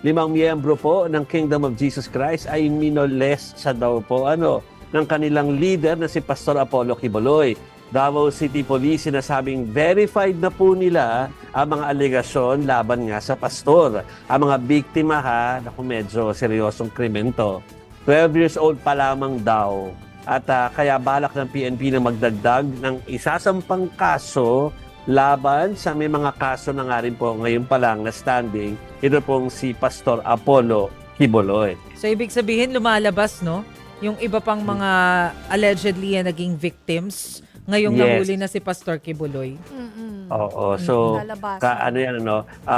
5 miyembro po ng Kingdom of Jesus Christ ay minoles sa daw po ng kanilang leader na si Pastor Apollo Quiboloy. Davao City Police sinasabing verified na po nila ang mga alegasyon laban nga sa pastor. Ang mga biktima naku, medyo seryosong krimen to. 12 years old pa lamang daw. At kaya balak ng PNP na magdagdag ng isasampang kaso laban sa may mga kaso na nga rin po ngayon pa lang na standing. Ito pong si Pastor Apollo Quiboloy. So, ibig sabihin, lumalabas, no? Yung iba pang mga allegedly naging victims, ngayong Yes. nahuli na si Pastor Quiboloy. Oo. So,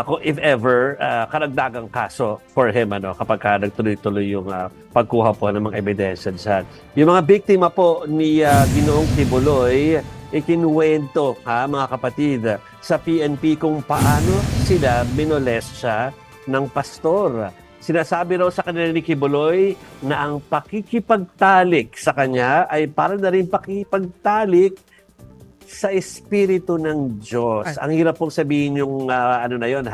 kung if ever, karagdagang kaso for him, kapag nagtuloy-tuloy yung pagkuha po ng mga ebidensya dyan. Yung mga biktima po ni Ginoong Quiboloy, ikinuwento, mga kapatid, sa PNP kung paano sila minoles siya ng pastor. Sinasabi raw sa kanila ni Quiboloy na ang pakikipagtalik sa kanya ay para na rin pakikipagtalik sa Espiritu ng Diyos. Ang hirap pong sabihin yung na yun,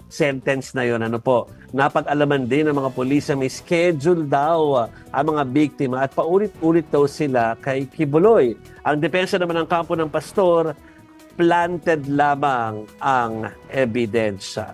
sentence na yun. Napag-alaman din ng mga pulis na may schedule daw ang mga biktima at paulit-ulit daw sila kay Quiboloy. Ang depensa naman ng kampo ng pastor, planted lamang ang ebidensya.